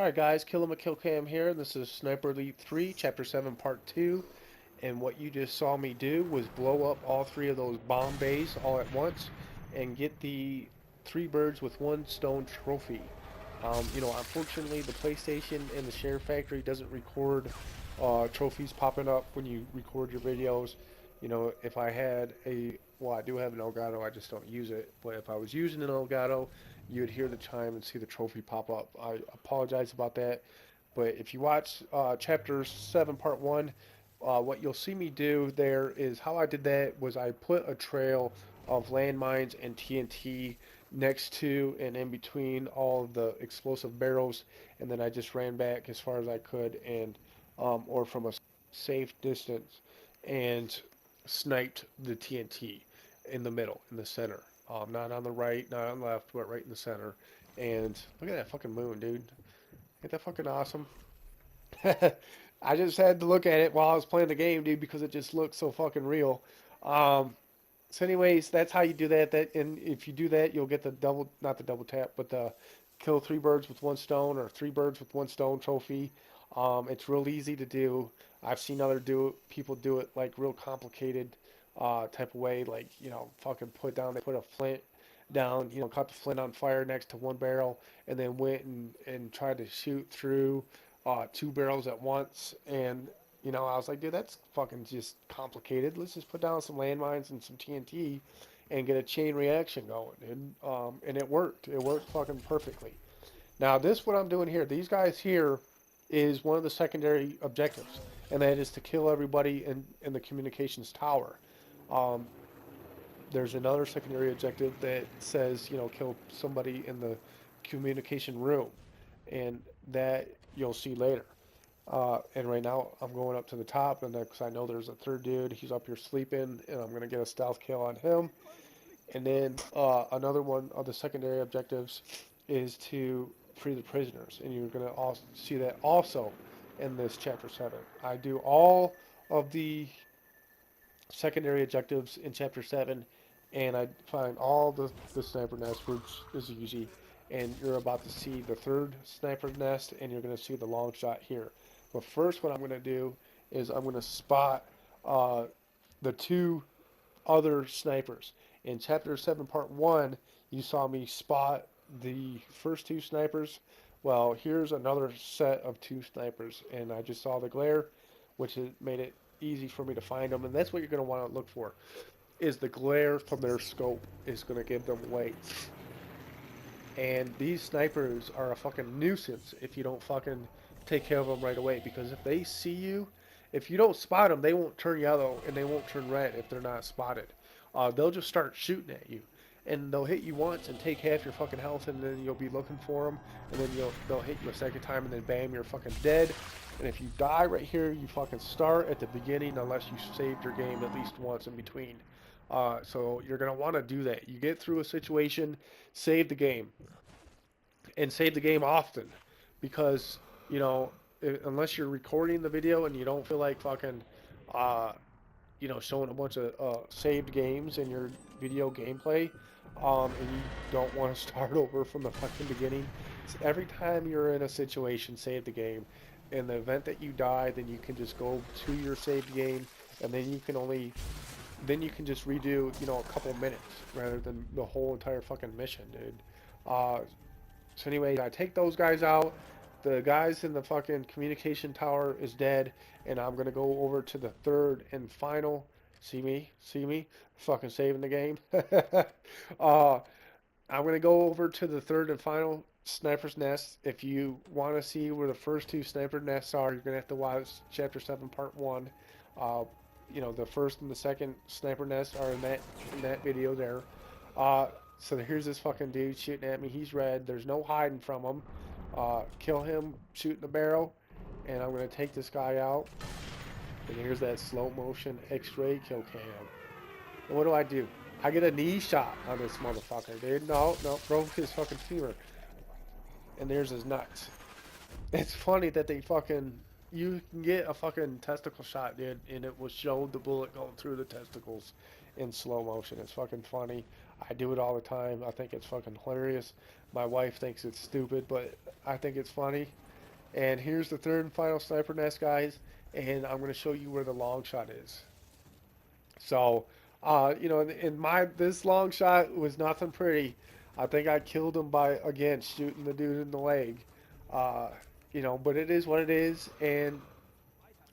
Alright guys, Kill 'em a Kill Cam here, and this is Sniper Elite 3, Chapter 7, Part 2. And what you just saw me do was blow up all three of those bomb bays all at once and get the 3 birds with 1 stone trophy. Unfortunately, the PlayStation and the Share Factory doesn't record trophies popping up when you record your videos. If I had well, I do have an Elgato, I just don't use it. But if I was using an Elgato, you'd hear the chime and see the trophy pop up. I apologize about that. But if you watch Chapter 7, Part 1, what you'll see me do there is how I did that was I put a trail of landmines and TNT next to and in between all of the explosive barrels, and then I just ran back as far as I could and or from a safe distance and sniped the TNT in the middle, in the center. Not on the right, not on the left, but right in the center. And look at that fucking moon, dude. Ain't that fucking awesome? I just had to look at it while I was playing the game, dude, because it just looked so fucking real. Um, so, anyways, that's how you do that. And if you do that, you'll get the double, not the double tap, but the kill 3 birds with 1 stone or 3 birds with 1 stone trophy. It's real easy to do. I've seen other people do it like real complicated type of way, like fucking they put a flint down, caught the flint on fire next to one barrel, and then went and tried to shoot through 2 barrels at once. And I was like, dude, that's fucking just complicated. Let's just put down some landmines and some TNT and get a chain reaction going. And it worked. It worked fucking perfectly. Now, what I'm doing here, these guys here is one of the secondary objectives, and that is to kill everybody in the communications tower. Um, there's another secondary objective that says, kill somebody in the communication room, and that you'll see later. And right now, I'm going up to the top, and because I know there's a third dude, he's up here sleeping, and I'm gonna get a stealth kill on him. And then another one of the secondary objectives is to free the prisoners, and you're gonna also see that also in this chapter 7. I do all of the secondary objectives in chapter 7, and I find all the sniper nests, which is easy. And you're about to see the third sniper nest, and you're going to see the long shot here. But first, what I'm going to do is I'm going to spot uh, the two other snipers. In chapter 7, part 1, you saw me spot the first two snipers. Well, here's another set of two snipers, and I just saw the glare, which made it easy for me to find them. And that's what you're going to want to look for, is the glare from their scope is going to give them away. And these snipers are a fucking nuisance if you don't fucking take care of them right away. Because if they see you, if you don't spot them, they won't turn yellow and they won't turn red if they're not spotted. They'll just start shooting at you, and they'll hit you once and take half your fucking health, and then you'll be looking for them, and then they'll hit you a second time, and then bam, you're fucking dead. And if you die right here, you fucking start at the beginning unless you saved your game at least once in between. So you're gonna want to do that. You get through a situation, save the game, and save the game often, because unless you're recording the video and you don't feel like fucking uh, showing a bunch of saved games in your video gameplay, and you don't want to start over from the fucking beginning. So every time you're in a situation, save the game. In the event that you die, then you can just go to your saved game, and then you can just redo, a couple minutes rather than the whole entire fucking mission, dude. Uh, so anyway, I take those guys out. The guys in the fucking communication tower is dead, and I'm gonna go over to the third and final. See me, fucking saving the game. uh, I'm gonna go over to the third and final sniper's nest. If you want to see where the first two sniper nests are, you're gonna have to watch chapter 7, part 1. Uh, the first and the second sniper nest are in that video there. Uh, so here's this fucking dude shooting at me. He's red. There's no hiding from him. Kill him, shoot in the barrel, and I'm gonna take this guy out. And here's that slow motion X-ray kill cam. And what do? I get a knee shot on this motherfucker, dude. No, broke his fucking femur. And there's his nuts. It's funny that you can get a fucking testicle shot, dude, and it will show the bullet going through the testicles in slow motion. It's fucking funny. I do it all the time. I think it's fucking hilarious. My wife thinks it's stupid, but I think it's funny. And here's the third and final sniper nest, guys. And I'm going to show you where the long shot is. So, in my this long shot was nothing pretty. I think I killed him by again shooting the dude in the leg. Uh, but it is what it is, and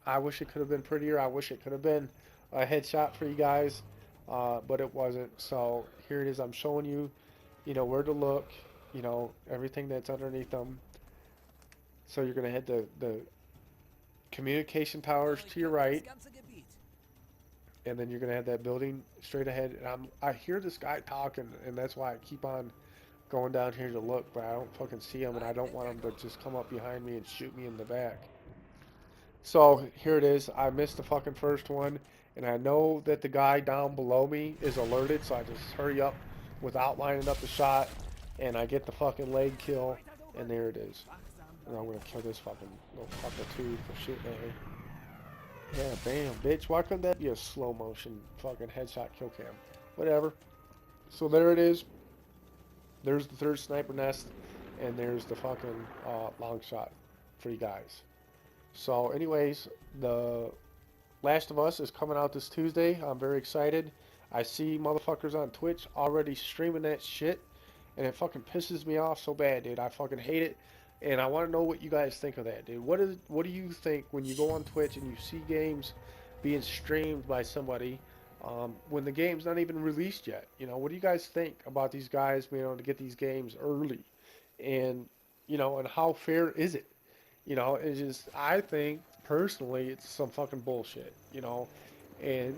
I wish it could have been prettier. I wish it could have been a headshot for you guys, but it wasn't. So here it is. I'm showing you, where to look. Everything that's underneath them. So you're gonna hit the communication towers to your right, and then you're gonna have that building straight ahead. And I hear this guy talking, and that's why I keep on going down here to look, but I don't fucking see him, and I don't want him to just come up behind me and shoot me in the back. So here it is. I missed the fucking first one, and I know that the guy down below me is alerted, so I just hurry up without lining up the shot, and I get the fucking leg kill, and there it is. And I'm gonna kill this fucking little fucker too for shooting at me. Yeah, bam, bitch. Why couldn't that be a slow motion fucking headshot kill cam? Whatever. So there it is. There's the third sniper nest, and there's the fucking long shot for you guys. So, anyways, the Last of Us is coming out this Tuesday. I'm very excited. I see motherfuckers on Twitch already streaming that shit, and it fucking pisses me off so bad, dude. I fucking hate it, and I want to know what you guys think of that, dude. What do you think when you go on Twitch and you see games being streamed by somebody when the game's not even released yet? What do you guys think about these guys being able to get these games early, and and how fair is it? It's just, I think, personally, it's some fucking bullshit. And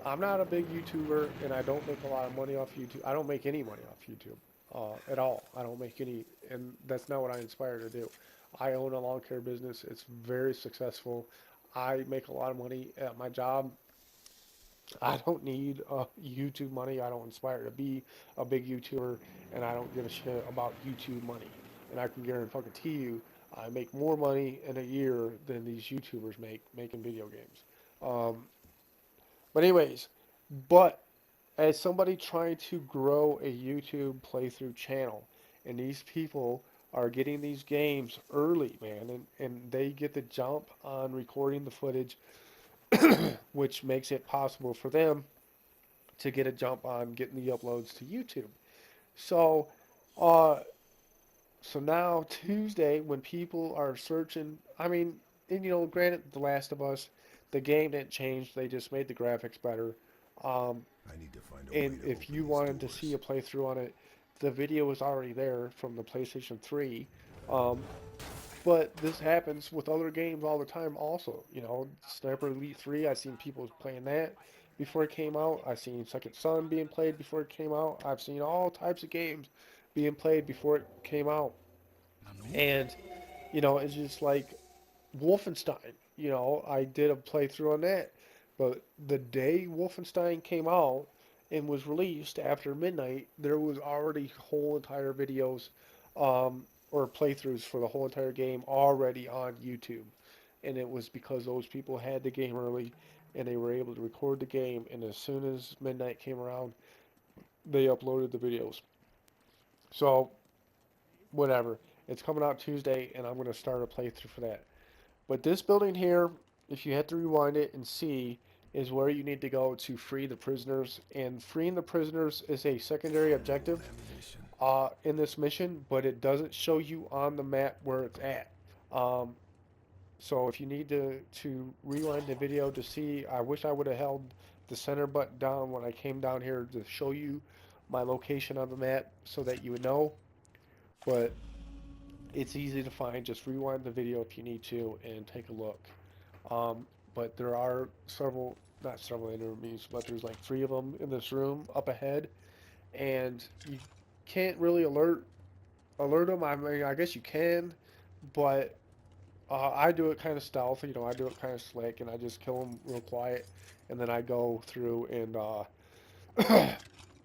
I'm not a big YouTuber, and I don't make a lot of money off YouTube. I don't make any money off YouTube at all. I don't make any, and that's not what I inspire to do. I own a lawn care business. It's very successful. I make a lot of money at my job. I don't need YouTube money. I don't aspire to be a big YouTuber, and I don't give a shit about YouTube money. And I can guarantee you, I make more money in a year than these YouTubers make making video games. Um, but anyways, but as somebody trying to grow a YouTube playthrough channel, and these people are getting these games early, man, and they get the jump on recording the footage, which makes it possible for them to get a jump on getting the uploads to YouTube. So, uh, so now Tuesday, when people are searching, I mean, and granted, The Last of Us, the game didn't change; they just made the graphics better. Um, I need to find a way and to if open you these wanted to see doors. a playthrough on it, the video was already there from the PlayStation 3. Um, but this happens with other games all the time also. Sniper Elite 3, I've seen people playing that before it came out. I've seen Second Son being played before it came out. I've seen all types of games being played before it came out. And, it's just like Wolfenstein. I did a playthrough on that. But the day Wolfenstein came out and was released after midnight, there was already whole entire videos or playthroughs for the whole entire game already on YouTube. And it was because those people had the game early and they were able to record the game. And as soon as midnight came around, they uploaded the videos. So, whatever. It's coming out Tuesday, and I'm going to start a playthrough for that. But this building here, if you had to rewind it and see, is where you need to go to free the prisoners. And freeing the prisoners is a secondary objective Ammunition. in this mission, but it doesn't show you on the map where it's at. Um, so if you need to rewind the video to see, I wish I would have held the center button down when I came down here to show you my location on the map so that you would know. But it's easy to find. Just rewind the video if you need to and take a look. But there are not several enemies, but there's like three of them in this room up ahead, and you can't really alert them. I mean, I guess you can, but I do it kind of stealth. I do it kind of slick, and I just kill them real quiet, and then I go through and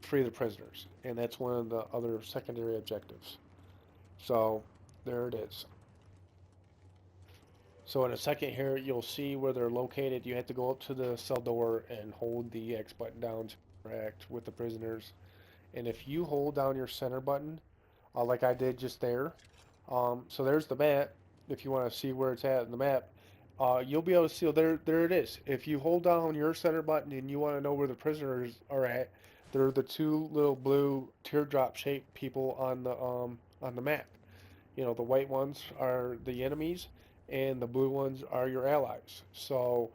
free the prisoners, and that's one of the other secondary objectives. So there it is. So in a second here, you'll see where they're located. You have to go up to the cell door and hold the X button down to interact with the prisoners. And if you hold down your center button, like I did just there, so there's the mat. if you want to see where it's at in the map, you'll be able to see there it is. If you hold down your center button and you want to know where the prisoners are at, they're the two little blue teardrop shaped people on the map. You know, the white ones are the enemies, and the blue ones are your allies. So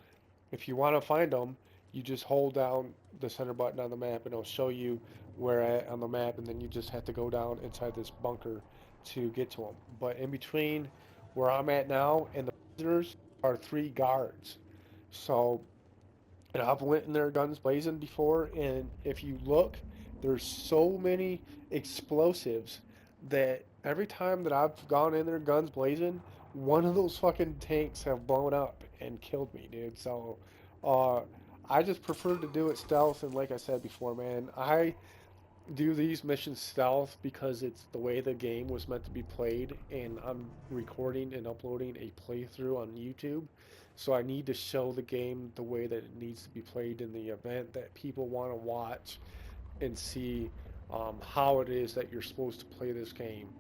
if you want to find them, you just hold down the center button on the map, and it'll show you where at on the map, and then you just have to go down inside this bunker to get to them. But in between where I'm at now and the visitors are three guards. So, and I've went in there guns blazing before, and if you look, there's so many explosives that every time that I've gone in there guns blazing, one of those fucking tanks have blown up and killed me, dude. So, uh, I just prefer to do it stealth, and like I said before, man, I do these missions stealth because it's the way the game was meant to be played, and I'm recording and uploading a playthrough on YouTube. So I need to show the game the way that it needs to be played in the event that people want to watch and see how it is that you're supposed to play this game.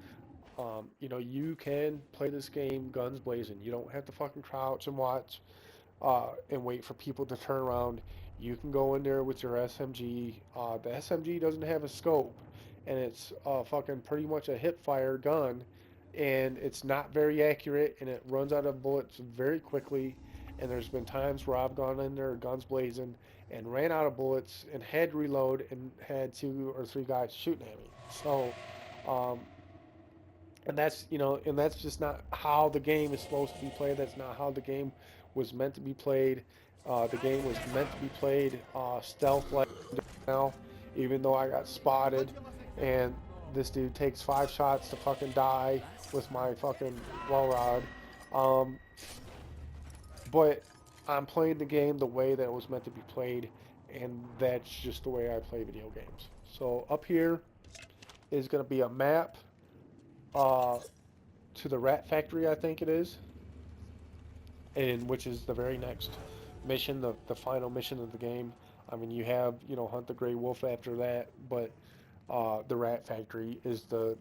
You know, you can play this game guns blazing. You don't have to fucking crouch and watch and wait for people to turn around. You can go in there with your SMG. The SMG doesn't have a scope, and it's fucking pretty much a hip fire gun, and it's not very accurate, and it runs out of bullets very quickly. And there's been times where I've gone in there, guns blazing, and ran out of bullets, and had to reload, and had two or three guys shooting at me. So, um, and that's and that's just not how the game is supposed to be played. That's not how the game was meant to be played. The game was meant to be played stealth like now, even though I got spotted, and this dude takes 5 shots to fucking die with my fucking well rod. Um, but I'm playing the game the way that it was meant to be played, and that's just the way I play video games. So up here is going to be a map uh, to the rat factory, I think it is, and which is the very next mission, the final mission of the game. I mean, you have hunt the gray wolf after that, but the rat factory is the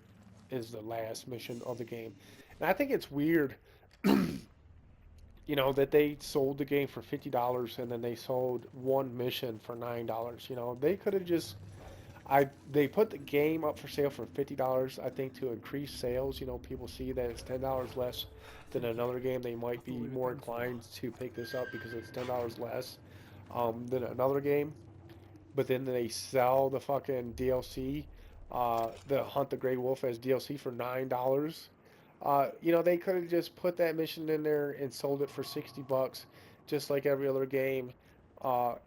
last mission of the game. And I think it's weird, that they sold the game for $50 and then they sold one mission for $9. They could have just they put the game up for sale for $50, I think, to increase sales. People see that it's $10 less than another game. They might be more inclined to pick this up because it's $10 less than another game. But then they sell the fucking DLC, the Hunt the Grey Wolf as DLC for $9. They could have just put that mission in there and sold it for $60, just like every other game.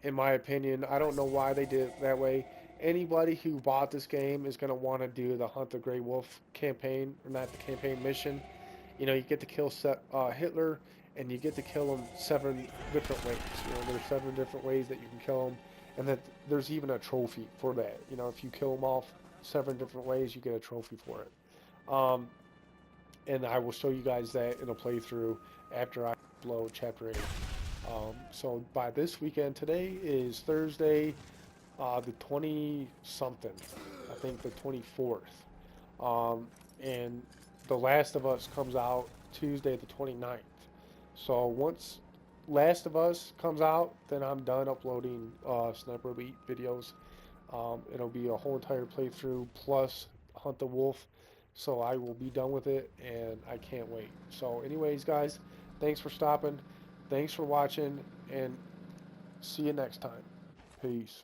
In my opinion, I don't know why they did it that way. Anybody who bought this game is going to want to do the Hunt the Grey Wolf campaign, or not the campaign mission. You get to kill Hitler, and you get to kill him 7 different ways. There's 7 different ways that you can kill him, and that there's even a trophy for that. If you kill him off 7 different ways, you get a trophy for it. And I will show you guys that in a playthrough after I upload Chapter 8. So by this weekend, today is Thursday, the 20 something, I think the 24th. And The Last of Us comes out Tuesday the 29th. So once Last of Us comes out, then I'm done uploading Sniper Elite videos. It'll be a whole entire playthrough plus Hunt the Wolf. So I will be done with it, and I can't wait. So anyways, guys, thanks for stopping. Thanks for watching, and see you next time. Peace.